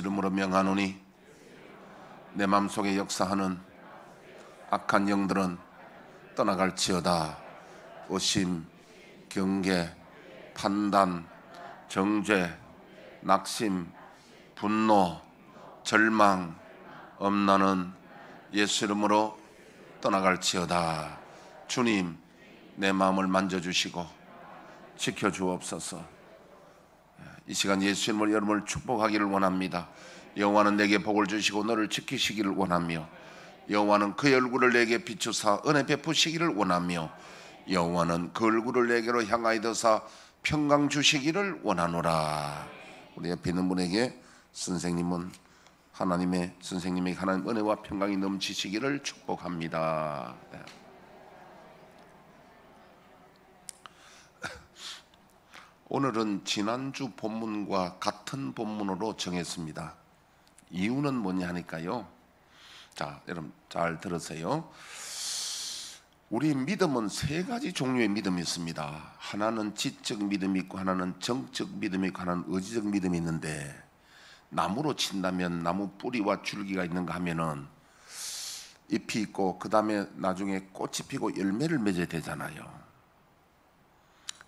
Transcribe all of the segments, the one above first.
이름으로 명하노니 내 마음속에 역사하는 악한 영들은 떠나갈지어다. 의심, 경계, 판단, 정죄, 낙심, 분노, 절망, 엄나는 예수 이름으로 떠나갈지어다. 주님, 내 마음을 만져주시고 지켜주옵소서. 이 시간 예수 이름으로 여러분을 축복하기를 원합니다. 여호와는 내게 복을 주시고 너를 지키시기를 원하며, 여호와는 그의 얼굴을 내게 비추사 은혜 베푸시기를 원하며, 여호와는 그 얼굴을 내게로 향하여서 평강 주시기를 원하노라. 우리 옆에 있는 분에게 선생님은 하나님의 선생님에게 하나님 은혜와 평강이 넘치시기를 축복합니다. 네. 오늘은 지난주 본문과 같은 본문으로 정했습니다. 이유는 뭐냐 하니까요, 자, 여러분 잘 들으세요. 우리 믿음은 세 가지 종류의 믿음이 있습니다. 하나는 지적 믿음이 있고, 하나는 정적 믿음이 있고, 하나는 의지적 믿음이 있는데, 나무로 친다면 나무 뿌리와 줄기가 있는가 하면은 잎이 있고 그 다음에 나중에 꽃이 피고 열매를 맺어야 되잖아요.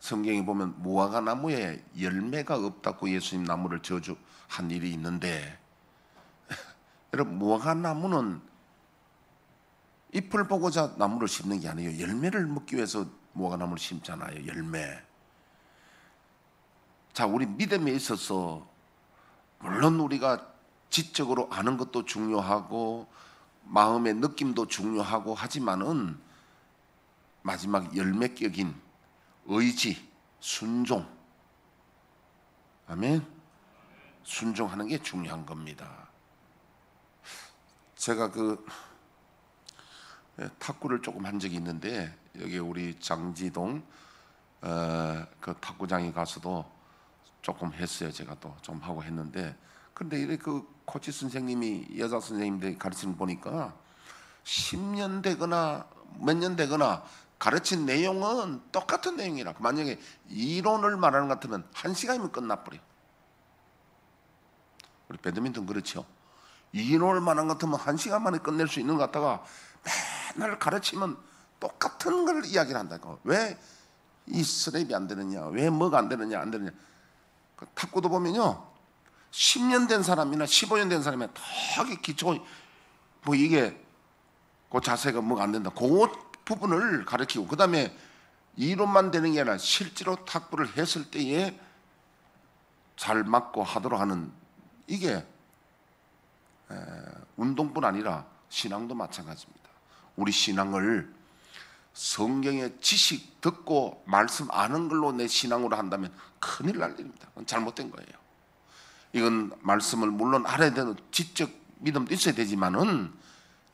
성경에 보면 무화과 나무에 열매가 없다고 예수님 나무를 저주한 일이 있는데, 여러분 무화과 나무는 잎을 보고자 나무를 심는 게 아니에요. 열매를 먹기 위해서 무화과 나무를 심잖아요. 열매. 자, 우리 믿음에 있어서 물론 우리가 지적으로 아는 것도 중요하고 마음의 느낌도 중요하고 하지만은 마지막 열매격인 의지, 순종, 아멘, 순종하는 게 중요한 겁니다. 제가 탁구를 조금 한 적이 있는데, 여기 우리 장지동 그 탁구장에 가서도 조금 했어요. 제가 또 좀 하고 했는데, 근데 이렇게 그 코치 선생님이 여자 선생님들 가르치는 거 보니까 10년 되거나 몇 년 되거나 가르친 내용은 똑같은 내용이라, 만약에 이론을 말하는 것 같으면 1시간이면 끝나버려. 우리 배드민턴 그렇죠. 이론을 말하는 것 같으면 1시간 만에 끝낼 수 있는 것 같다가 맨날 가르치면 똑같은 걸 이야기를 한다고. 왜 이 스텝이 안 되느냐, 왜 뭐가 안 되느냐, 안 되느냐. 탁구도 보면요, 10년 된 사람이나 15년 된 사람이나 되게 기초, 뭐 이게 그 자세가 뭐가 안 된다, 그 부분을 가르치고, 그 다음에 이론만 되는 게 아니라 실제로 탁구를 했을 때에 잘 맞고 하도록 하는, 이게 운동뿐 아니라 신앙도 마찬가지입니다. 우리 신앙을 성경의 지식 듣고 말씀 아는 걸로 내 신앙으로 한다면 큰일 날 일입니다. 그건 잘못된 거예요. 이건 말씀을 물론 알아야 되는 지적 믿음도 있어야 되지만은,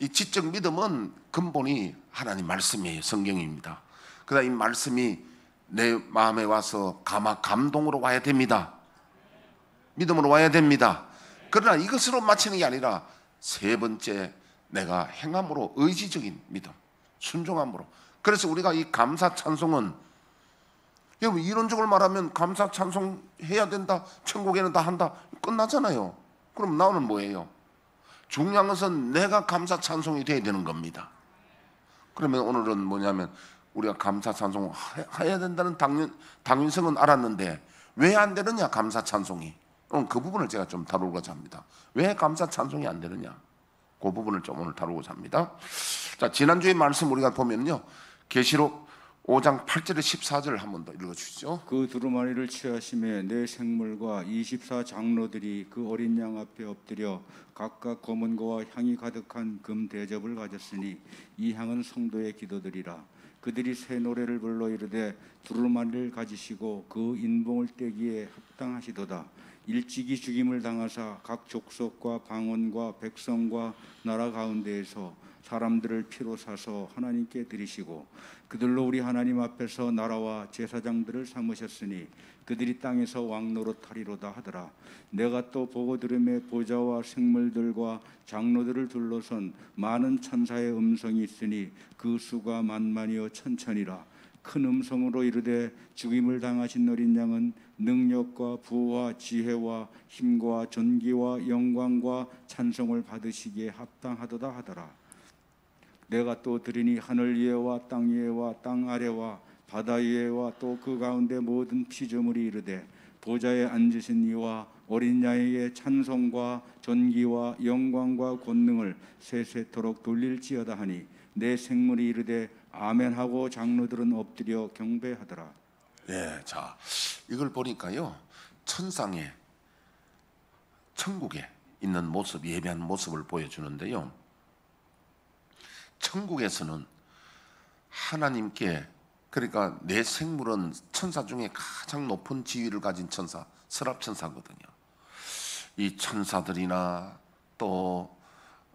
이 지적 믿음은 근본이 하나님 말씀이에요. 성경입니다. 그러나 이 말씀이 내 마음에 와서 감동으로 와야 됩니다. 믿음으로 와야 됩니다. 그러나 이것으로 마치는 게 아니라 세 번째, 내가 행함으로, 의지적인 믿음, 순종함으로. 그래서 우리가 이 감사 찬송은, 여러분 이론적으로 말하면 감사 찬송 해야 된다, 천국에는 다 한다, 끝나잖아요. 그럼 나는 뭐예요? 중요한 것은 내가 감사 찬송이 돼야 되는 겁니다. 그러면 오늘은 뭐냐면, 우리가 감사 찬송 해야 된다는 당연성은 알았는데 왜 안 되느냐, 감사 찬송이. 그 부분을 제가 좀 다루고자 합니다. 왜 감사 찬송이 안 되느냐, 그 부분을 좀 오늘 다루고자 합니다. 자, 지난주의 말씀 우리가 보면요, 계시록 5장 8절에 14절을 한 번 더 읽어주시죠. 그 두루마리를 취하심에 내 생물과 24 장로들이 그 어린 양 앞에 엎드려 각각 검은 거와 향이 가득한 금 대접을 가졌으니 이 향은 성도의 기도들이라. 그들이 새 노래를 불러 이르되 두루마리를 가지시고 그 인봉을 떼기에 합당하시도다. 일찍이 죽임을 당하사 각 족속과 방언과 백성과 나라 가운데에서 사람들을 피로 사서 하나님께 드리시고 그들로 우리 하나님 앞에서 나라와 제사장들을 삼으셨으니 그들이 땅에서 왕노릇하리로다 하더라. 내가 또 보고 들음에 보좌와 생물들과 장로들을 둘러선 많은 천사의 음성이 있으니 그 수가 만만이요 천천이라. 큰 음성으로 이르되 죽임을 당하신 어린 양은 능력과 부와 지혜와 힘과 존귀와 영광과 찬송을 받으시기에 합당하도다 하더라. 내가 또 들으니 하늘 위에와 땅 위에와 땅 아래와 바다 위에와 또 그 가운데 모든 피조물이 이르되 보좌에 앉으신 이와 어린 양에게 찬송과 존귀와 영광과 권능을 세세토록 돌릴지어다 하니 내 생물이 이르되 아멘하고 장로들은 엎드려 경배하더라. 예, 자, 이걸 보니까요, 천상에, 천국에 있는 모습, 예배한 모습을 보여주는데요. 천국에서는 하나님께, 그러니까 내 생물은 천사 중에 가장 높은 지위를 가진 천사, 서랍천사거든요. 이 천사들이나 또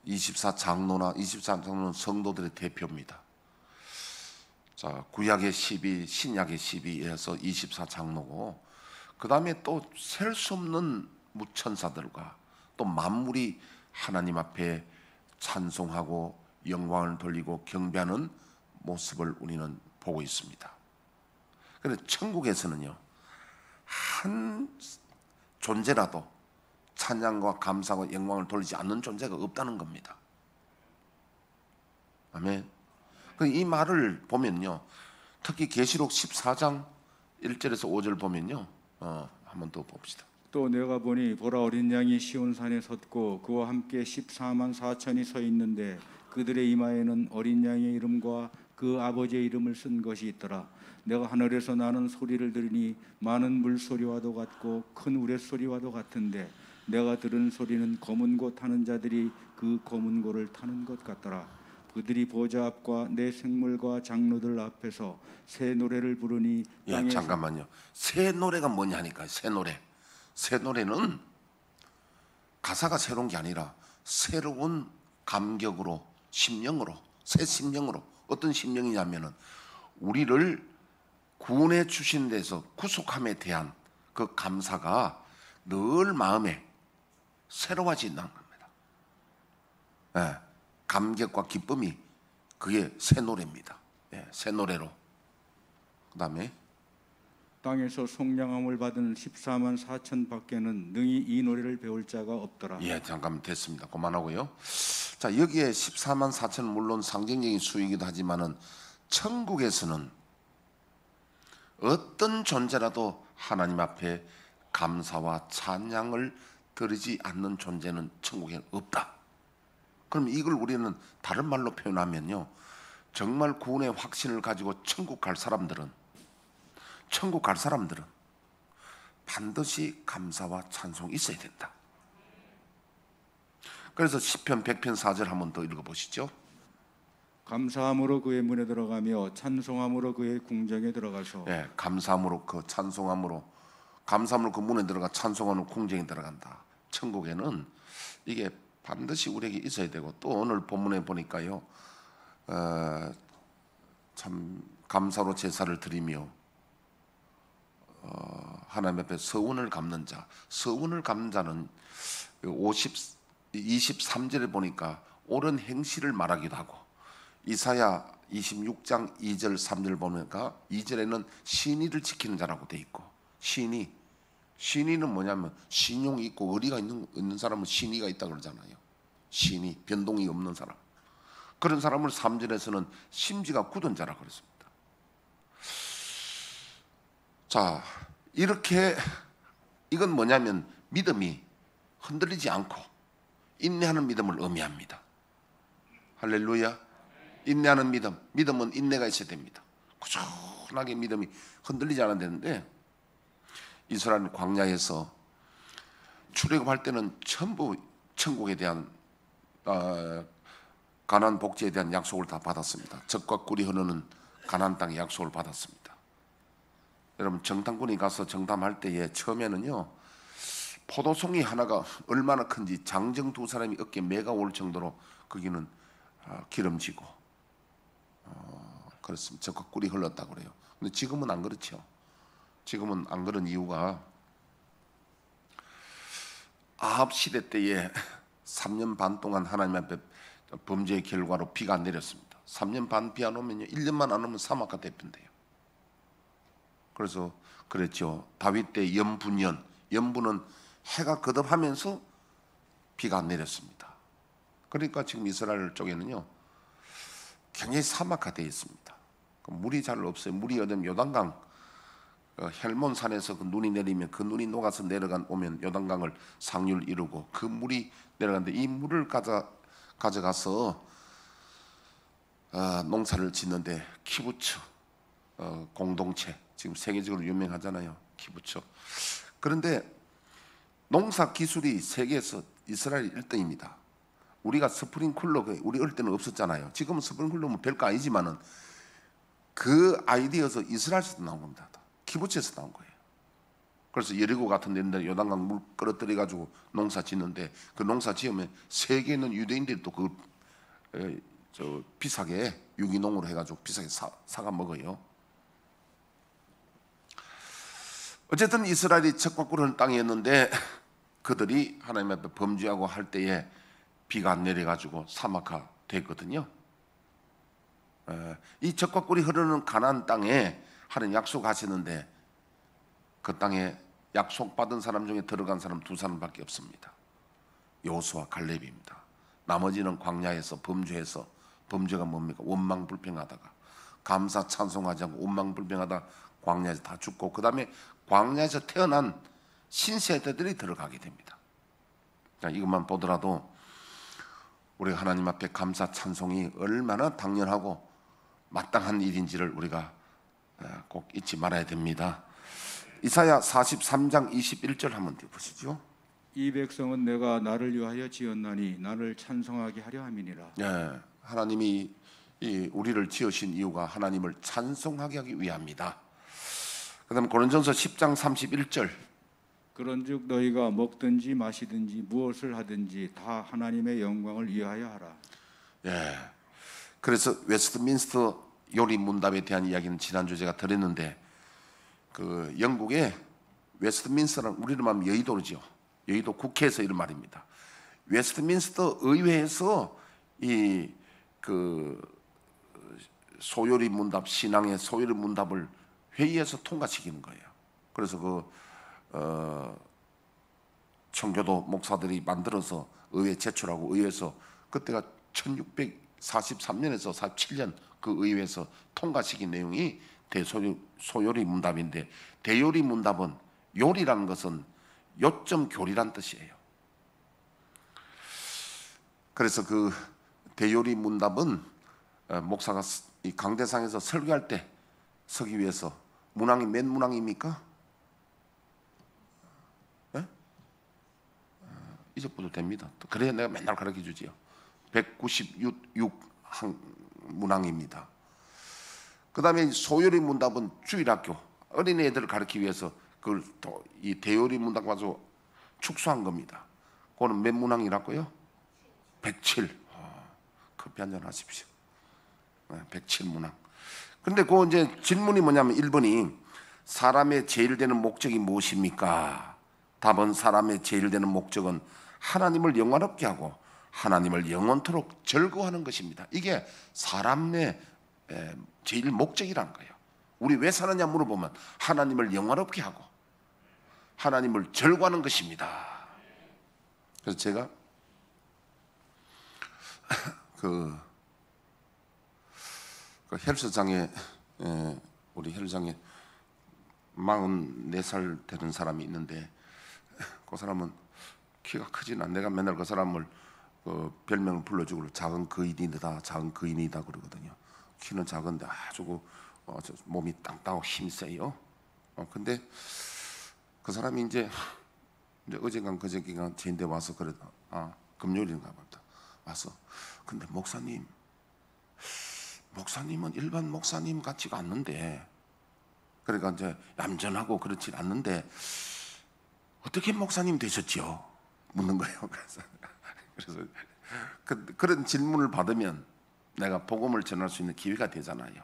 24장로는 성도들의 대표입니다. 자, 구약의 12, 신약의 12에서 24장로고, 그 다음에 또 셀 수 없는 무천사들과 또 만물이 하나님 앞에 찬송하고 영광을 돌리고 경배하는 모습을 우리는 보고 있습니다. 그런데 천국에서는요, 한 존재라도 찬양과 감사와 영광을 돌리지 않는 존재가 없다는 겁니다. 아멘. 이 말을 보면요, 특히 계시록 14장 1절에서 5절 보면요, 한번 더 봅시다. 또 내가 보니 보라 어린 양이 시온산에 섰고 그와 함께 14만 4천이 서 있는데 그들의 이마에는 어린 양의 이름과 그 아버지의 이름을 쓴 것이 있더라. 내가 하늘에서 나는 소리를 들으니 많은 물소리와도 같고 큰 우레소리와도 같은데 내가 들은 소리는 검은 고 타는 자들이 그 검은 고를 타는 것 같더라. 그들이 보좌 앞과 내 생물과 장로들 앞에서 새 노래를 부르니 예, 잠깐만요. 새 노래가 뭐냐니까. 새 노래. 새 노래는 가사가 새로운 게 아니라 새로운 감격으로, 심령으로, 새 심령으로. 어떤 심령이냐면은 우리를 구원해 주신 데서 구속함에 대한 그 감사가 늘 마음에 새로워진다는 겁니다. 예, 감격과 기쁨이 그게 새 노래입니다. 예, 새 노래로. 그 다음에 땅에서 속량함을 받은 14만 4천 밖에는 능히 이 노래를 배울 자가 없더라. 예, 잠깐 됐습니다. 그만하고요. 자, 여기에 14만 4천은 물론 상징적인 수이기도 하지만은 천국에서는 어떤 존재라도 하나님 앞에 감사와 찬양을 드리지 않는 존재는 천국에 없다. 그럼 이걸 우리는 다른 말로 표현하면요, 정말 구원의 확신을 가지고 천국 갈 사람들은 반드시 감사와 찬송이 있어야 된다. 그래서 시편 100편 4절 한번 더 읽어보시죠. 감사함으로 그의 문에 들어가며 찬송함으로 그의 궁정에 들어가서. 예, 감사함으로 그 찬송함으로, 감사함으로 그 문에 들어가 찬송함으로 궁정에 들어간다. 천국에는 이게 반드시 우리에게 있어야 되고, 또 오늘 본문에 보니까요, 참 감사로 제사를 드리며 하나님 앞에 서운을 갚는 자, 서운을 갚는 자는 23절에 보니까 옳은 행실을 말하기도 하고, 이사야 26장 2절 3절 보니까 2절에는 신의를 지키는 자라고 돼 있고, 신의는 뭐냐면 신용이 있고 의리가 있는 사람은 신의가 있다 그러잖아요. 신의, 변동이 없는 사람, 그런 사람을 3절에서는 심지가 굳은 자라고 그랬습니다. 자, 이렇게 이건 뭐냐면 믿음이 흔들리지 않고 인내하는 믿음을 의미합니다. 할렐루야. 인내하는 믿음은 인내가 있어야 됩니다. 꾸준하게 믿음이 흔들리지 않아야 되는데, 이스라엘 광야에서 출애굽할 때는 전부 천국에 대한 가나안 복지에 대한 약속을 다 받았습니다. 젖과 꿀이 흐르는 가나안 땅의 약속을 받았습니다. 여러분, 정탐꾼이 가서 정탐할 때에 처음에는요, 포도송이 하나가 얼마나 큰지 장정 두 사람이 어깨에 매가 올 정도로 거기는 기름지고 그렇습니다. 젖과 꿀이 흘렀다고 그래요. 근데 지금은 안 그렇죠. 지금은 안 그런 이유가 아합 시대 때에 3년 반 동안 하나님 앞에 범죄의 결과로 비가 안 내렸습니다. 3년 반 비 안 오면요, 1년만 안 오면 사막과 대표인데요. 그래서 그랬죠. 다윗 때 연분년, 연분은 해가 거듭하면서 비가 안 내렸습니다. 그러니까 지금 이스라엘 쪽에는요 굉장히 사막화되어 있습니다. 물이 잘 없어요. 물이 어디면 요단강 헬몬산에서 그 눈이 내리면 그 눈이 녹아서 오면 요단강을 상류를 이루고 그 물이 내려가는데 이 물을 가져가서 농사를 짓는데 키부츠 공동체 지금 세계적으로 유명하잖아요. 키부츠. 그런데 농사 기술이 세계에서 이스라엘이 1등입니다. 우리가 스프링클러 우리 어릴 때는 없었잖아요. 지금은 스프링클러는 별거 아니지만은 그 아이디어에서 이스라엘에서 나온 겁니다. 키부츠에서 나온 거예요. 그래서 여리고 같은 데인데 요단강 물 끌어들여 가지고 농사 짓는데 그 농사 지으면 세계에 있는 유대인들이 또 그 비싸게 유기농으로 해가지고 비싸게 사가 먹어요. 어쨌든 이스라엘이 척과 꿀을 땅이었는데 그들이 하나님 앞에 범죄하고 할 때에 비가 안 내려가지고 사막화 됐거든요. 이 젖과 꿀이 흐르는 가나안 땅에 하나님 약속하시는데 그 땅에 약속받은 사람 중에 들어간 사람 2사람밖에 없습니다. 여호수아 갈렙입니다. 나머지는 광야에서 범죄해서 범죄가 뭡니까? 원망불평하다가 감사 찬송하지 않고 원망불평하다 광야에서 다 죽고 그 다음에 광야에서 태어난 신세대들이 들어가게 됩니다. 이것만 보더라도 우리가 하나님 앞에 감사 찬송이 얼마나 당연하고 마땅한 일인지를 우리가 꼭 잊지 말아야 됩니다. 이사야 43장 21절 한번 보시죠. 이 백성은 내가 나를 위하여 지었나니 나를 찬송하게 하려 함이니라. 하나님이 우리를 지으신 이유가 하나님을 찬송하게 하기 위함이다. 그 다음 고린도전서 10장 31절 그런즉 너희가 먹든지 마시든지 무엇을 하든지 다 하나님의 영광을 위하여 하라. 그래서 웨스트민스터 요리 문답에 대한 이야기는 지난주 제가 드렸는데 그 영국의 웨스트민스터는 우리로 말하면 여의도죠. 여의도 국회에서 이런 말입니다. 웨스트민스터 의회에서 이 그 소요리 문답 신앙의 소요리 문답을 회의에서 통과시키는 거예요. 그래서 청교도 목사들이 만들어서 의회에 제출하고 의회에서 그때가 1643년에서 47년 그 의회에서 통과시킨 내용이 대소요리 문답인데 대요리 문답은 요리라는 것은 요점 교리란 뜻이에요. 그래서 그 대요리 문답은 목사가 이 강대상에서 설교할 때 서기 위해서 문항이 몇 문항입니까? 잊어봐도 됩니다. 그래야 내가 맨날 가르쳐 주지요. 196 문항입니다. 그 다음에 소요리 문답은 주일학교 어린애들을 가르치기 위해서 그걸 또 이 대요리 문답 가지고 축소한 겁니다. 그거는 몇 문항이라고요? 107. 커피 한잔 하십시오. 107문항. 근데 그 이제 질문이 뭐냐면 1번이 사람의 제일 되는 목적이 무엇입니까? 답은 사람의 제일 되는 목적은 하나님을 영화롭게 하고 하나님을 영원토록 즐거워하는 것입니다. 이게 사람의 제일 목적이라는 거예요. 우리 왜 사느냐 물어보면 하나님을 영화롭게 하고 하나님을 즐거워하는 것입니다. 그래서 제가 그 헬스장에 우리 헬스장에 44살 되는 사람이 있는데 그 사람은 키가 크진 않아. 내가 맨날 그 사람을 별명을 불러주고 작은 거인이다, 작은 거인이다 그러거든요. 키는 작은데 아주 몸이 땅땅하고 힘세요. 근데 그 사람이 이제 어젠가 그저께가 제인데 와서 그래도 금요일인가 보다 와서 근데 목사님은 일반 목사님 같지가 않는데 그러니까 이제 얌전하고 그렇지 않는데 어떻게 목사님 되셨지요? 묻는 거예요. 그래서 그런 질문을 받으면 내가 복음을 전할 수 있는 기회가 되잖아요.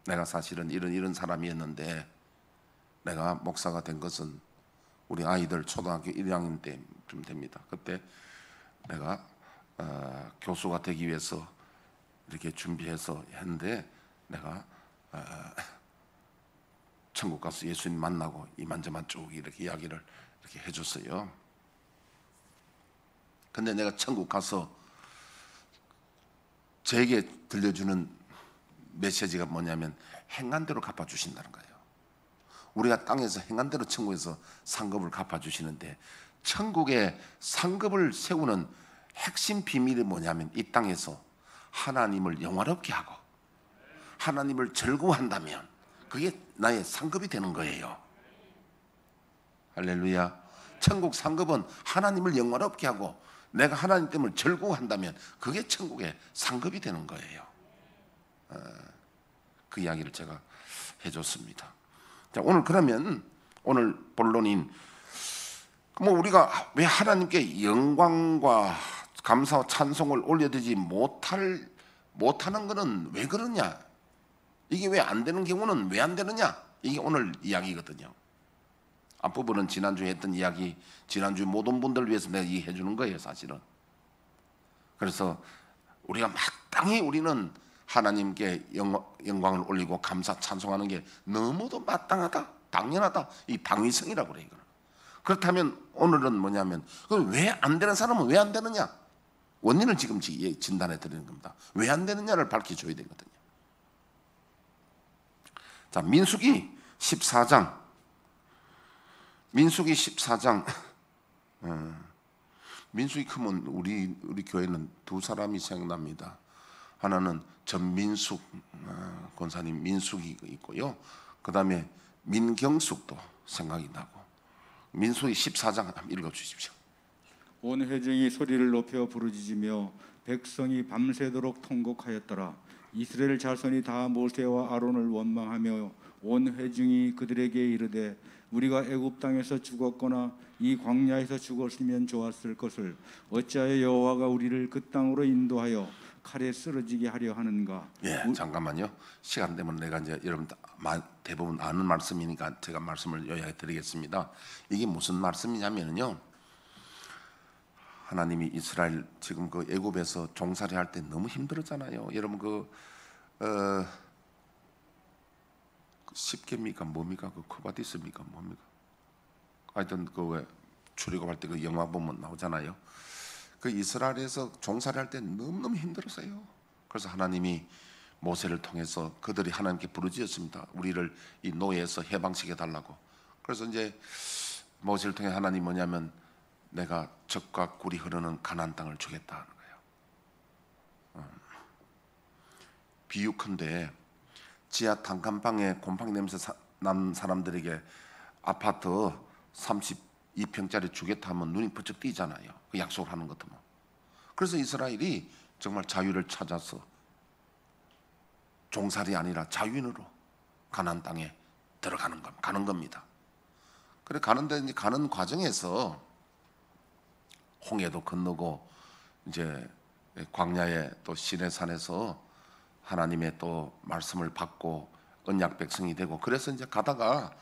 내가 사실은 이런 사람이었는데 내가 목사가 된 것은 우리 아이들 초등학교 1학년 때쯤 됩니다. 그때 내가 교수가 되기 위해서 이렇게 준비해서 했는데 내가 천국 가서 예수님 만나고 이만저만 쭉 이렇게 이야기를 이렇게 해줬어요. 근데 내가 천국 가서 저에게 들려주는 메시지가 뭐냐면 행한 대로 갚아주신다는 거예요. 우리가 땅에서 행한 대로 천국에서 상급을 갚아주시는데, 천국에 상급을 세우는 핵심 비밀이 뭐냐면 이 땅에서 하나님을 영화롭게 하고 하나님을 즐거워한다면 그게 나의 상급이 되는 거예요. 할렐루야. 천국 상급은 하나님을 영화롭게 하고 내가 하나님 때문에 즐거워한다면 그게 천국의 상급이 되는 거예요. 그 이야기를 제가 해줬습니다. 자, 오늘 그러면 오늘 본론인 우리가 왜 하나님께 영광과 감사와 찬송을 올려드리지 못하는 것은 왜 그러냐? 이게 왜 안 되는 경우는 왜 안 되느냐? 이게 오늘 이야기거든요. 앞부분은 지난주에 했던 이야기, 지난주 모든 분들을 위해서 내가 얘기해 주는 거예요, 사실은. 그래서 우리가 마땅히 우리는 하나님께 영광을 올리고 감사 찬송하는 게 너무도 마땅하다, 당연하다, 이 당위성이라고 그래요. 그렇다면 오늘은 뭐냐면 왜 안 되는 사람은 왜 안 되느냐? 원인을 지금 진단해 드리는 겁니다. 왜 안 되느냐를 밝혀줘야 되거든요. 자, 민수기 14장. 민수기 14장. 민수기 크면 우리 교회는 두 사람이 생각납니다. 하나는 전민숙 권사님 민숙이 있고요. 그 다음에 민경숙도 생각이 나고. 민수기 14장 한번 읽어주십시오. 온 회중이 소리를 높여 부르짖으며 백성이 밤새도록 통곡하였더라. 이스라엘 자손이 다 모세와 아론을 원망하며 온 회중이 그들에게 이르되 우리가 애굽 땅에서 죽었거나 이 광야에서 죽었으면 좋았을 것을 어찌하여 여호와가 우리를 그 땅으로 인도하여 칼에 쓰러지게 하려 하는가? 예, 잠깐만요. 시간 되면 내가 이제 여러분 대부분 아는 말씀이니까 제가 말씀을 요약해 드리겠습니다. 이게 무슨 말씀이냐면요, 하나님이 이스라엘 지금 그 애굽에서 종살이 할 때 너무 힘들었잖아요. 여러분 십계입니까 뭡니까? 그 코바디스입니까 뭡니까? 하여튼 그 출애굽할 때 그 영화 보면 나오잖아요. 그 이스라엘에서 종살이 할 때 너무너무 힘들었어요. 그래서 하나님이 모세를 통해서 그들이 하나님께 부르짖었습니다. 우리를 이 노예에서 해방시켜 달라고. 그래서 이제 모세를 통해 하나님 뭐냐면 내가 젖과 꿀이 흐르는 가나안 땅을 주겠다 하는 거예요. 비유컨대 지하 단칸방에 곰팡이 냄새 난 사람들에게 아파트 32평짜리 주겠다 하면 눈이 번쩍 띄잖아요. 그 약속하는 것도 뭐. 그래서 이스라엘이 정말 자유를 찾아서 종살이 아니라 자유인으로 가나안 땅에 가는 겁니다. 그래 가는데 이제 가는 과정에서 홍해도 건너고 이제 광야의 또 시내산에서 하나님의 또 말씀을 받고 언약 백성이 되고, 그래서 이제 가다가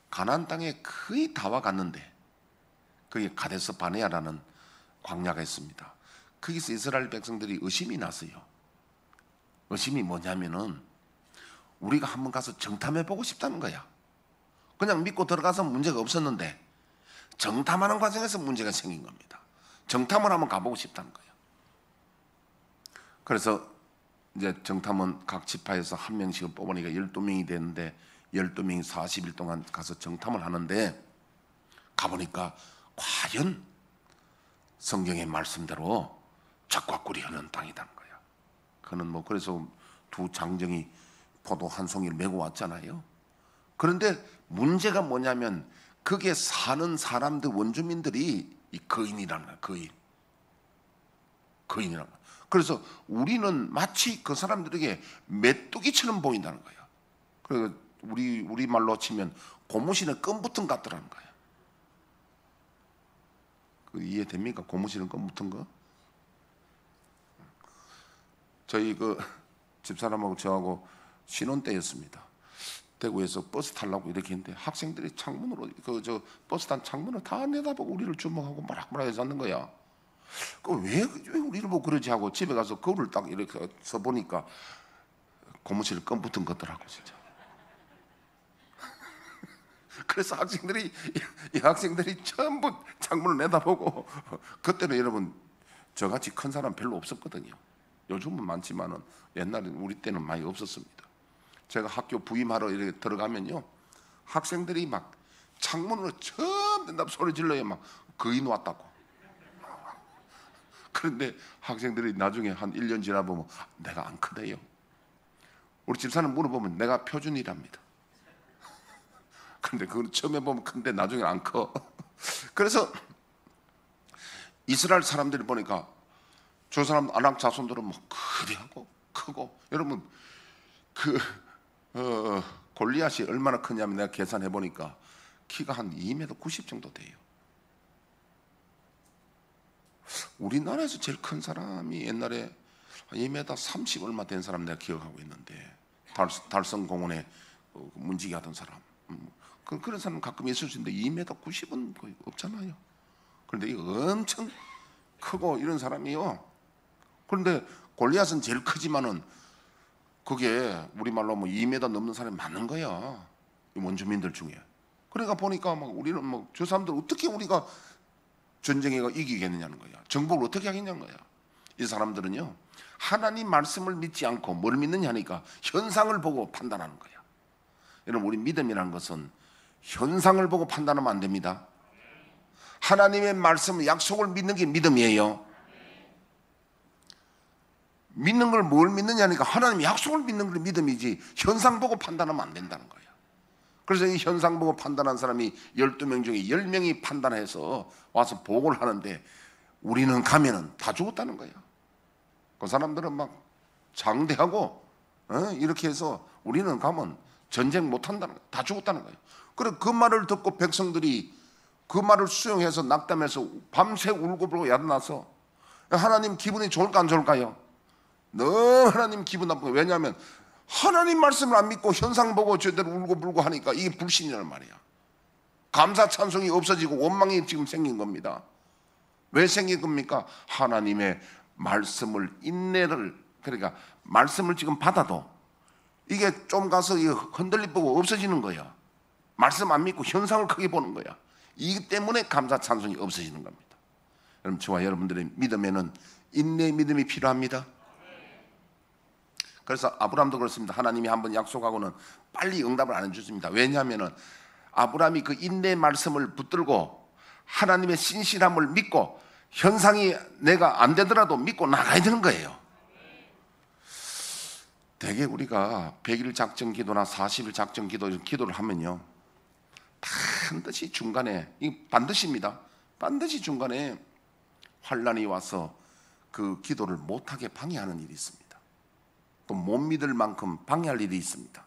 가나안 땅에 거의 다 와갔는데 거기 가데스 바네아라는 광야가 있습니다. 거기서 이스라엘 백성들이 의심이 났어요. 의심이 뭐냐면은 우리가 한번 가서 정탐해 보고 싶다는 거야. 그냥 믿고 들어가서 문제가 없었는데 정탐하는 과정에서 문제가 생긴 겁니다. 정탐을 한번 가보고 싶다는 거예요. 그래서 이제 정탐은 각 지파에서 한 명씩을 뽑으니까 12명이 되는데 12명이 40일 동안 가서 정탐을 하는데 가보니까 과연 성경의 말씀대로 젖과 꿀이 흐르는 땅이라는 거야. 그는 뭐 그래서 두 장정이 포도 한 송이를 메고 왔잖아요. 그런데 문제가 뭐냐면 거기에 사는 사람들 원주민들이 이 거인이라는 거야. 거인이라는 거야. 그래서 우리는 마치 그 사람들에게 메뚜기처럼 보인다는 거야. 그래서 우리 말로 치면 고무신에 껌 붙은 것 같더라는 거야. 이해됩니까? 고무신에 껌 붙은 거? 저희 그 집사람하고 저하고 신혼 때였습니다. 대구에서 버스 타려고 이렇게 했는데 학생들이 창문으로 저 버스 탄 창문을 다 내다보고 우리를 주목하고 말악말악 해서 앉는 거야. 왜 우리를 보고 그러지 하고 집에 가서 거울을 딱 이렇게 써보니까 고무신을 껌 붙은 것더라고 진짜. 그래서 이 학생들이 전부 창문을 내다보고, 그때는 여러분 저같이 큰 사람 별로 없었거든요. 요즘은 많지만은 옛날에 우리 때는 많이 없었습니다. 제가 학교 부임하러 이렇게 들어가면요, 학생들이 막 창문으로 처음 된다고 소리 질러요. 막 거인 왔다고. 그런데 학생들이 나중에 한 1년 지나보면 내가 안 크대요. 우리 집사람 물어보면 내가 표준이랍니다. 근데 그건 처음에 보면 큰데 나중에 안 커. 그래서 이스라엘 사람들이 보니까 저 사람 아낙 자손들은 뭐 거대하고 크고, 여러분 골리앗이 얼마나 크냐면 내가 계산해 보니까 키가 한 2m 90 정도 돼요. 우리나라에서 제일 큰 사람이 옛날에 2m 30 얼마 된 사람 내가 기억하고 있는데, 달성공원에 문지기 하던 사람, 그런 사람 가끔 있을 수 있는데 2m 90은 거의 없잖아요. 그런데 이거 엄청 크고 이런 사람이요. 그런데 골리앗은 제일 크지만은 그게 우리말로 뭐 2m 넘는 사람이 많은 거야, 이 원주민들 중에. 그러니까 보니까 막 우리는 뭐 저 사람들 어떻게 우리가 전쟁에 이기겠느냐는 거야. 정복을 어떻게 하겠냐는 거야. 이 사람들은요, 하나님 말씀을 믿지 않고 뭘 믿느냐 하니까 현상을 보고 판단하는 거야. 여러분, 우리 믿음이라는 것은 현상을 보고 판단하면 안 됩니다. 하나님의 말씀, 약속을 믿는 게 믿음이에요. 믿는 걸 뭘 믿느냐 하니까 하나님의 약속을 믿는 게 믿음이지, 현상 보고 판단하면 안 된다는 거야. 그래서 이 현상 보고 판단한 사람이 12명 중에 10명이 판단해서 와서 보고를 하는데, 우리는 가면은 다 죽었다는 거예요. 그 사람들은 막 장대하고 이렇게 해서 우리는 가면 전쟁 못한다는 거예요. 다 죽었다는 거예요. 그래, 그 말을 듣고 백성들이 그 말을 수용해서 낙담해서 밤새 울고불고 야단나서, 하나님 기분이 좋을까 안 좋을까요? 너무 하나님 기분 나쁘고. 왜냐하면 하나님 말씀을 안 믿고 현상 보고 저대로 울고불고 하니까 이게 불신이라는 말이야. 감사 찬송이 없어지고 원망이 지금 생긴 겁니다. 왜 생긴 겁니까? 하나님의 말씀을, 인내를, 그러니까 말씀을 지금 받아도 이게 좀 가서 흔들리고 없어지는 거야. 말씀 안 믿고 현상을 크게 보는 거야. 이 때문에 감사 찬송이 없어지는 겁니다. 여러분, 저와 여러분들의 믿음에는 인내의 믿음이 필요합니다. 그래서 아브라함도 그렇습니다. 하나님이 한번 약속하고는 빨리 응답을 안 해주십니다. 왜냐하면 아브라함이 그 인내의 말씀을 붙들고 하나님의 신실함을 믿고 현상이 내가 안 되더라도 믿고 나가야 되는 거예요. 대개 우리가 100일 작정 기도나 40일 작정 기도를 하면요, 반드시 중간에, 이 반드시입니다, 반드시 중간에 환란이 와서 그 기도를 못하게 방해하는 일이 있습니다. 또 못 믿을 만큼 방해할 일이 있습니다.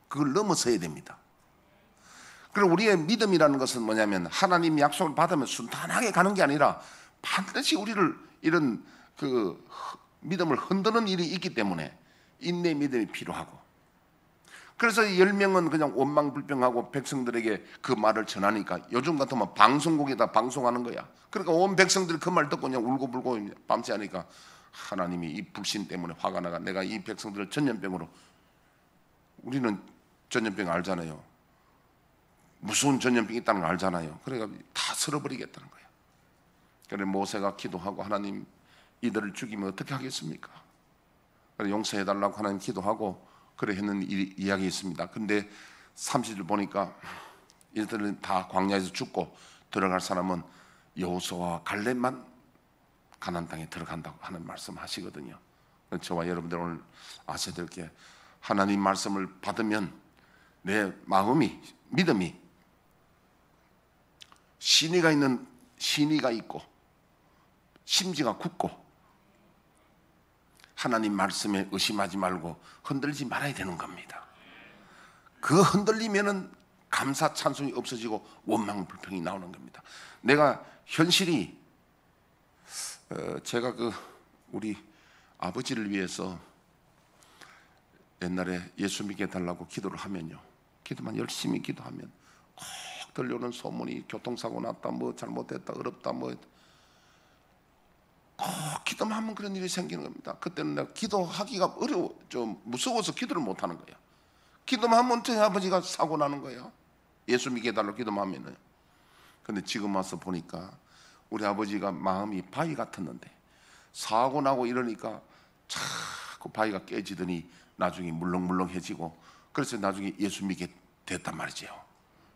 그걸 넘어서야 됩니다. 그리고 우리의 믿음이라는 것은 뭐냐면, 하나님 약속을 받으면 순탄하게 가는 게 아니라 반드시 우리를 이런 그 믿음을 흔드는 일이 있기 때문에 인내의 믿음이 필요하고, 그래서 10명은 그냥 원망불평하고 백성들에게 그 말을 전하니까 요즘 같으면 방송국에다 방송하는 거야. 그러니까 온 백성들이 그 말 듣고 그냥 울고불고 밤새 하니까 하나님이 이 불신 때문에 화가 나가 내가 이 백성들을 전염병으로, 우리는 전염병 알잖아요. 무서운 전염병이 있다는 걸 알잖아요. 그러니까 다 쓸어버리겠다는 거야. 그래서 모세가 기도하고, 하나님 이들을 죽이면 어떻게 하겠습니까? 그래서 용서해달라고 하나님 기도하고 그래 했는 이야기 있습니다. 근데 30절 보니까 이들은 다 광야에서 죽고 들어갈 사람은 여호수아와 갈렙만 가나안 땅에 들어간다고 하는 말씀하시거든요. 저와 여러분들 오늘 아셔야 될 게, 하나님 말씀을 받으면 내 마음이, 믿음이 신의가 있고 심지가 굳고 하나님 말씀에 의심하지 말고 흔들지 말아야 되는 겁니다. 그 흔들리면은 감사 찬송이 없어지고 원망 불평이 나오는 겁니다. 내가 현실이, 제가 우리 아버지를 위해서 옛날에 예수 믿게 해달라고 기도를 하면요, 기도만 열심히 기도하면 꼭 들려오는 소문이 교통사고 났다, 뭐 잘못됐다, 어렵다, 뭐 꼭 기도만 하면 그런 일이 생기는 겁니다. 그때는 내가 기도하기가 좀 무서워서 기도를 못 하는 거야. 기도만 하면 저희 아버지가 사고 나는 거야. 예수 믿게 해달라고 기도하면은. 근데 지금 와서 보니까 우리 아버지가 마음이 바위 같았는데 사고 나고 이러니까 자꾸 바위가 깨지더니 나중에 물렁물렁해지고, 그래서 나중에 예수 믿게 됐단 말이죠.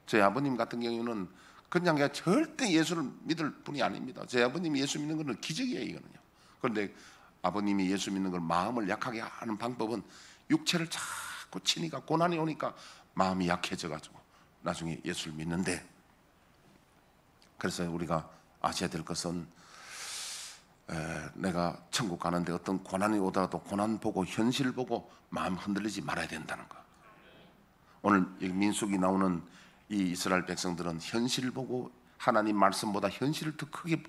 저희 아버님 같은 경우는 그냥 절대 예수를 믿을 분이 아닙니다. 저희 아버님이 예수 믿는 것은 기적이에요, 이거는요. 그런데 아버님이 예수 믿는 걸 마음을 약하게 하는 방법은 육체를 자꾸 치니까, 고난이 오니까 마음이 약해져가지고 나중에 예수를 믿는데, 그래서 우리가 아셔야 될 것은 내가 천국 가는데 어떤 고난이 오더라도 고난 보고 현실 보고 마음 흔들리지 말아야 된다는 거. 오늘 민수기 나오는 이 이스라엘 백성들은 현실 보고 하나님 말씀보다 현실을 더 크게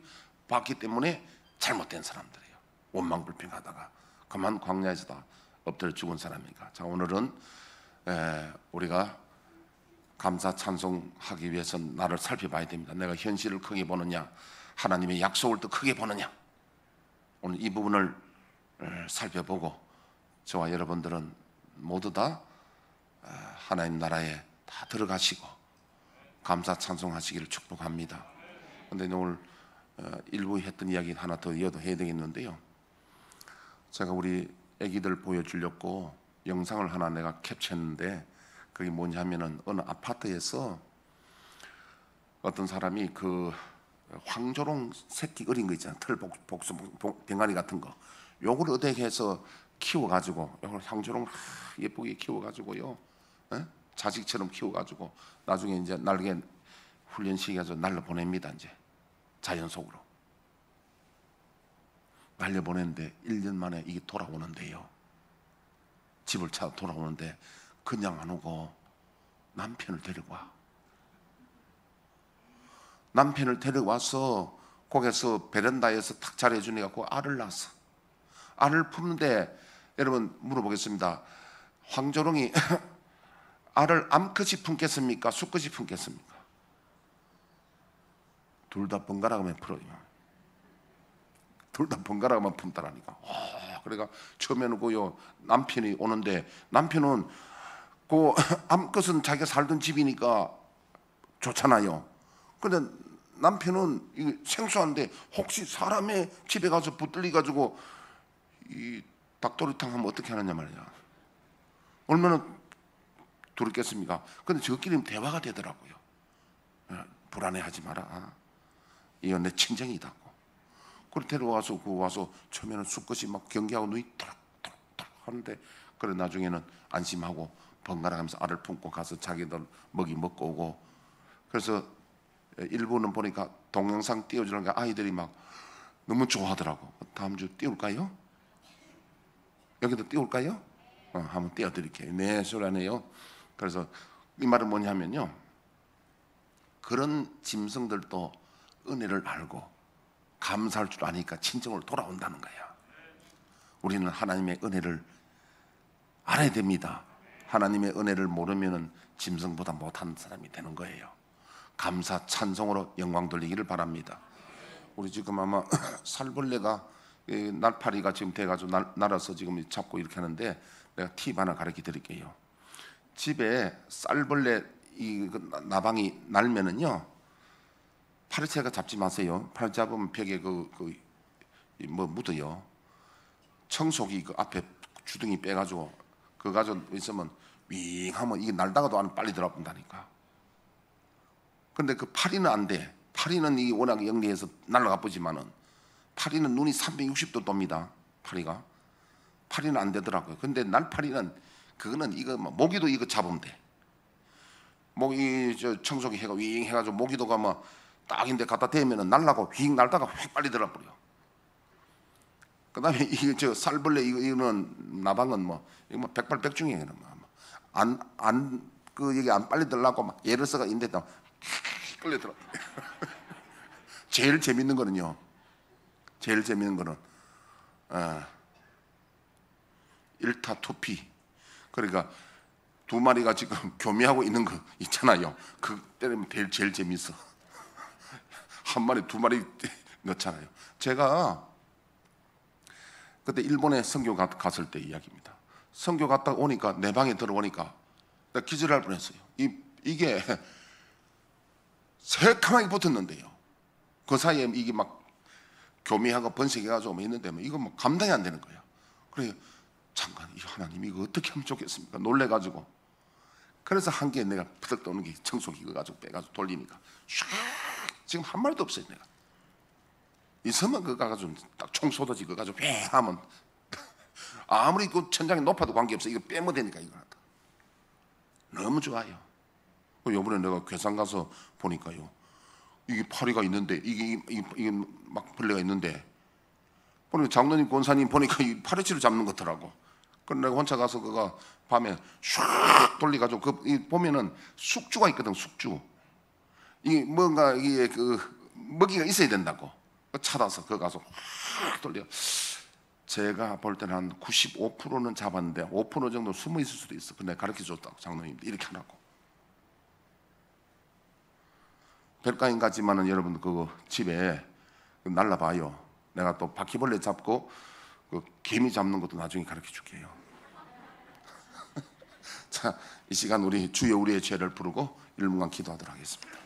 봤기 때문에 잘못된 사람들이에요. 원망불평하다가 그만 광야에서 다 엎드려 죽은 사람이니까. 자, 오늘은 우리가 감사 찬송하기 위해서 나를 살펴봐야 됩니다. 내가 현실을 크게 보느냐, 하나님의 약속을 더 크게 보느냐. 오늘 이 부분을 살펴보고 저와 여러분들은 모두 다 하나님 나라에 다 들어가시고 감사 찬송하시기를 축복합니다. 그런데 오늘 일부 했던 이야기 하나 더 이어도 해야 되겠는데요. 제가 우리 애기들 보여주려고 영상을 하나 내가 캡처했는데, 그게 뭐냐면은 어느 아파트에서 어떤 사람이 그 황조롱 새끼 어린 거 있잖아요. 복수 병아리 같은 거, 요걸 어떻게 해서 키워가지고, 요걸 황조롱 예쁘게 키워가지고요, 자식처럼 키워가지고 나중에 이제 날개 훈련 시켜서 날려 보냅니다. 이제 자연 속으로 날려 보냈는데 1년 만에 이게 돌아오는데요. 집을 찾아 돌아오는데 그냥 안 오고 남편을 데리고 와. 남편을 데려와서 거기서 베란다에서 탁 잘해주니까 알을 낳았어. 알을 품는데 여러분 물어보겠습니다. 황조롱이 알을 암컷이 품겠습니까? 수컷이 품겠습니까? 둘 다 번갈아가면 풀어요. 둘 다 번갈아가면 품더라니까. 그러니까 처음에는 그요 남편이 오는데, 남편은 그 암컷은 자기가 살던 집이니까 좋잖아요. 근데 남편은 이 생소한데 혹시 사람의 집에 가서 붙들리 가지고 이 닭도리탕 하면 어떻게 하느냐 말이야. 얼마나 두렵겠습니까? 근데 저끼리 대화가 되더라고요. 불안해하지 마라. 이건 내 친정이다. 그걸 데려와서 와서 처음에는 수컷이 막 경계하고 눈이 토락토락 하는데, 그래 나중에는 안심하고 번갈아가면서 알을 품고 가서 자기들 먹이 먹고 오고. 그래서 일부는 보니까 동영상 띄워주는 게 아이들이 막 너무 좋아하더라고. 다음 주 띄울까요? 여기도 띄울까요? 한번 띄워드릴게요. 네, 소리하네요. 그래서 이 말은 뭐냐면요, 그런 짐승들도 은혜를 알고 감사할 줄 아니까 친정으로 돌아온다는 거야. 우리는 하나님의 은혜를 알아야 됩니다. 하나님의 은혜를 모르면 짐승보다 못한 사람이 되는 거예요. 감사 찬송으로 영광 돌리기를 바랍니다. 우리 지금 아마 살벌레가 날파리가 지금 돼가지고 날아서 지금 잡고 이렇게 하는데, 내가 팁 하나 가르쳐 드릴게요. 집에 쌀벌레 이 나방이 날면은요, 파리채가 잡지 마세요. 팔 잡으면 벽에 뭐 묻어요. 청소기 그 앞에 주둥이 빼가지고 그거 가지고 있으면 윙 하면 이게 날다가도 안 빨리 들어본다니까. 근데 그 파리는 안 돼. 파리는 이게 워낙 영리해서 날아가 보지만은, 파리는 눈이 360도 돕니다. 파리는 안 되더라고요. 근데 날파리는 그거는 이거 모기도 이거 잡으면 돼. 모기 저 청소기 해가 윙 해가지고 모기도가 뭐 딱인데 갖다 대면은 날라고 휙 날다가 휙 빨리 들어버려. 그다음에 이게 저 살벌레 이거는 나방은 뭐 이거 뭐 백발백중이에요. 안그 이게 안 빨리 들라고 막 예를 써가 인데다 끌려 들어. 제일 재밌는 거는요. 일타 투피. 그러니까 두 마리가 지금 교미하고 있는 거 있잖아요. 그 때리면 제일 재밌어. 한 마리 두 마리 넣잖아요. 제가 그때 일본에 선교 갔을 때 이야기입니다. 선교 갔다 오니까 내 방에 들어오니까 나 기절할 뻔했어요. 이게 새카맣게 붙었는데요. 그 사이에 이게 막 교미하고 번식해가지고 있는데 이거 뭐 감당이 안 되는 거예요. 그래 잠깐 이 하나님 이거 어떻게 하면 좋겠습니까? 놀래가지고 그래서 한 개 내가 푸덕 떠오는 게 청소기 그거 가지고 빼가지고 돌리니까 샥 지금 한 마리도 없어요. 내가 있으면 그거 가지고 딱 총 쏟아지 그거 가지고 배 하면 아무리 그 천장이 높아도 관계없어. 이거 빼면 되니까 이거 하다. 너무 좋아요. 요번에 내가 괴산 가서 보니까요 이게 파리가 있는데 이게 막 벌레가 있는데 보니까 장로님 권사님 보니까 이 파리치를 잡는 거더라고. 그래서 내가 혼자 가서 그거 밤에 슉 돌려가지고 그 보면은 숙주가 있거든. 숙주 이 뭔가 이게 그 먹이가 있어야 된다고 찾아서 그거 가서 확 돌려. 제가 볼 때는 한 95%는 잡았는데 5% 정도 숨어 있을 수도 있어. 근데 가르쳐 줬다고 장로님 이렇게 하라고. 별가인 같지만은 여러분 그거 집에 날라봐요. 내가 또 바퀴벌레 잡고 그 개미 잡는 것도 나중에 가르쳐 줄게요. 자, 이 시간 우리 주여 우리의 죄를 부르고 1분간 기도하도록 하겠습니다.